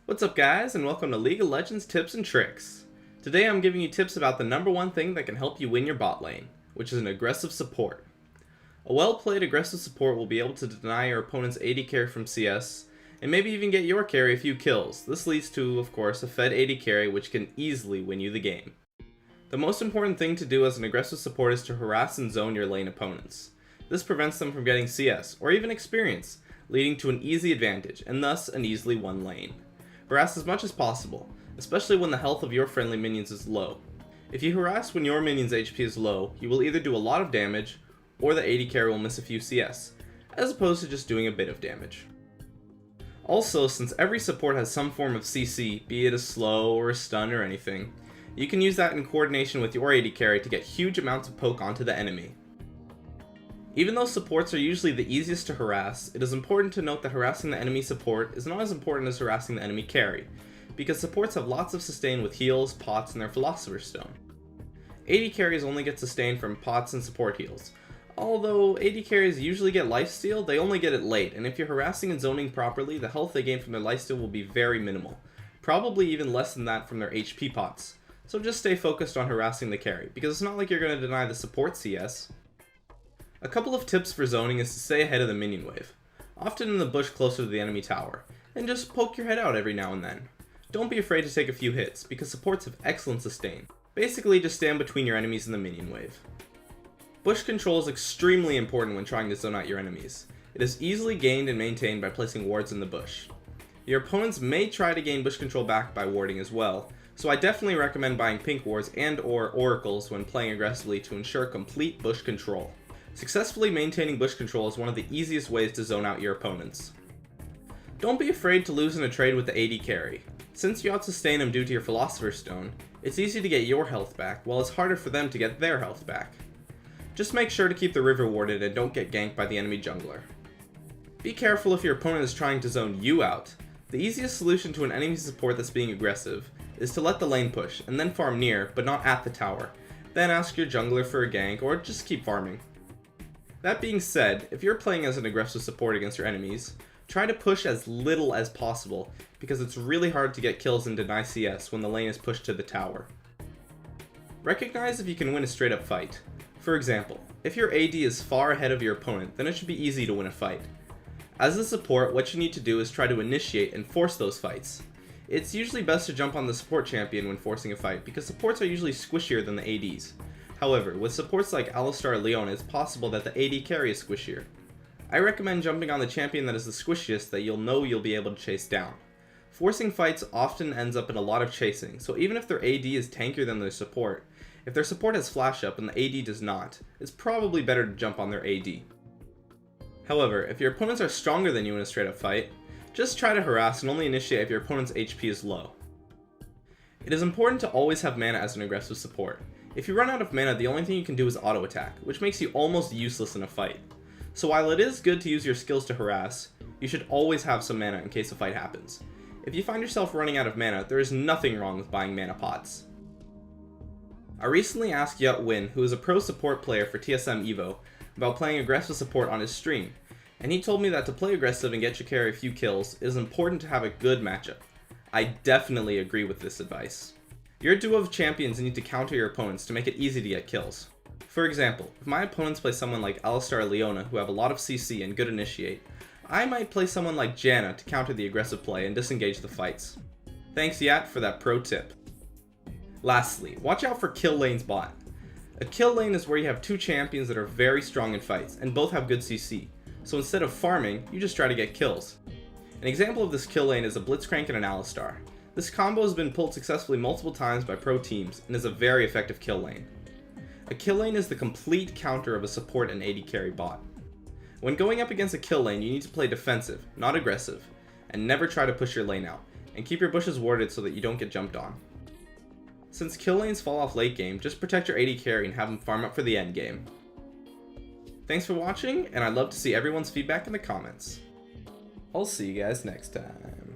What's up guys, and welcome to League of Legends Tips and Tricks. Today I'm giving you tips about the number one thing that can help you win your bot lane, which is an aggressive support. A well-played aggressive support will be able to deny your opponent's AD carry from CS, and maybe even get your carry a few kills. This leads to, of course, a fed AD carry which can easily win you the game. The most important thing to do as an aggressive support is to harass and zone your lane opponents. This prevents them from getting CS, or even experience, leading to an easy advantage, and thus an easily won lane. Harass as much as possible, especially when the health of your friendly minions is low. If you harass when your minion's HP is low, you will either do a lot of damage, or the AD carry will miss a few CS, as opposed to just doing a bit of damage. Also, since every support has some form of CC, be it a slow or a stun or anything, you can use that in coordination with your AD carry to get huge amounts of poke onto the enemy. Even though supports are usually the easiest to harass, it is important to note that harassing the enemy support is not as important as harassing the enemy carry, because supports have lots of sustain with heals, pots, and their Philosopher's Stone. AD carries only get sustain from pots and support heals. Although AD carries usually get lifesteal, they only get it late, and if you're harassing and zoning properly, the health they gain from their lifesteal will be very minimal, probably even less than that from their HP pots. So just stay focused on harassing the carry, because it's not like you're going to deny the support CS. A couple of tips for zoning is to stay ahead of the minion wave, often in the bush closer to the enemy tower, and just poke your head out every now and then. Don't be afraid to take a few hits, because supports have excellent sustain. Basically, just stand between your enemies and the minion wave. Bush control is extremely important when trying to zone out your enemies. It is easily gained and maintained by placing wards in the bush. Your opponents may try to gain bush control back by warding as well, so I definitely recommend buying pink wards and/or oracles when playing aggressively to ensure complete bush control. Successfully maintaining bush control is one of the easiest ways to zone out your opponents. Don't be afraid to lose in a trade with the AD carry. Since you out-sustain them due to your Philosopher's Stone, it's easy to get your health back, while it's harder for them to get their health back. Just make sure to keep the river warded and don't get ganked by the enemy jungler. Be careful if your opponent is trying to zone you out. The easiest solution to an enemy support that's being aggressive is to let the lane push, and then farm near, but not at the tower. Then ask your jungler for a gank, or just keep farming. That being said, if you're playing as an aggressive support against your enemies, try to push as little as possible, because it's really hard to get kills and deny CS when the lane is pushed to the tower. Recognize if you can win a straight up fight. For example, if your AD is far ahead of your opponent, then it should be easy to win a fight. As a support, what you need to do is try to initiate and force those fights. It's usually best to jump on the support champion when forcing a fight, because supports are usually squishier than the ADs. However, with supports like Alistar Leona, it's possible that the AD carry is squishier. I recommend jumping on the champion that is the squishiest that you'll know you'll be able to chase down. Forcing fights often ends up in a lot of chasing, so even if their AD is tankier than their support, if their support has flash up and the AD does not, it's probably better to jump on their AD. However, if your opponents are stronger than you in a straight up fight, just try to harass and only initiate if your opponent's HP is low. It is important to always have mana as an aggressive support. If you run out of mana, the only thing you can do is auto attack, which makes you almost useless in a fight. So while it is good to use your skills to harass, you should always have some mana in case a fight happens. If you find yourself running out of mana, there is nothing wrong with buying mana pots. I recently asked Yut Win, who is a pro support player for TSM Evo, about playing aggressive support on his stream, and he told me that to play aggressive and get your carry a few kills, it is important to have a good matchup. I definitely agree with this advice. Your duo of champions need to counter your opponents to make it easy to get kills. For example, if my opponents play someone like Alistar Leona who have a lot of CC and good initiate, I might play someone like Janna to counter the aggressive play and disengage the fights. Thanks Yat for that pro tip. Lastly, watch out for kill lanes bot. A kill lane is where you have two champions that are very strong in fights and both have good CC, so instead of farming, you just try to get kills. An example of this kill lane is a Blitzcrank and an Alistar. This combo has been pulled successfully multiple times by pro teams and is a very effective kill lane. A kill lane is the complete counter of a support and AD carry bot. When going up against a kill lane, you need to play defensive, not aggressive, and never try to push your lane out, and keep your bushes warded so that you don't get jumped on. Since kill lanes fall off late game, just protect your AD carry and have them farm up for the end game. Thanks for watching, and I'd love to see everyone's feedback in the comments. I'll see you guys next time.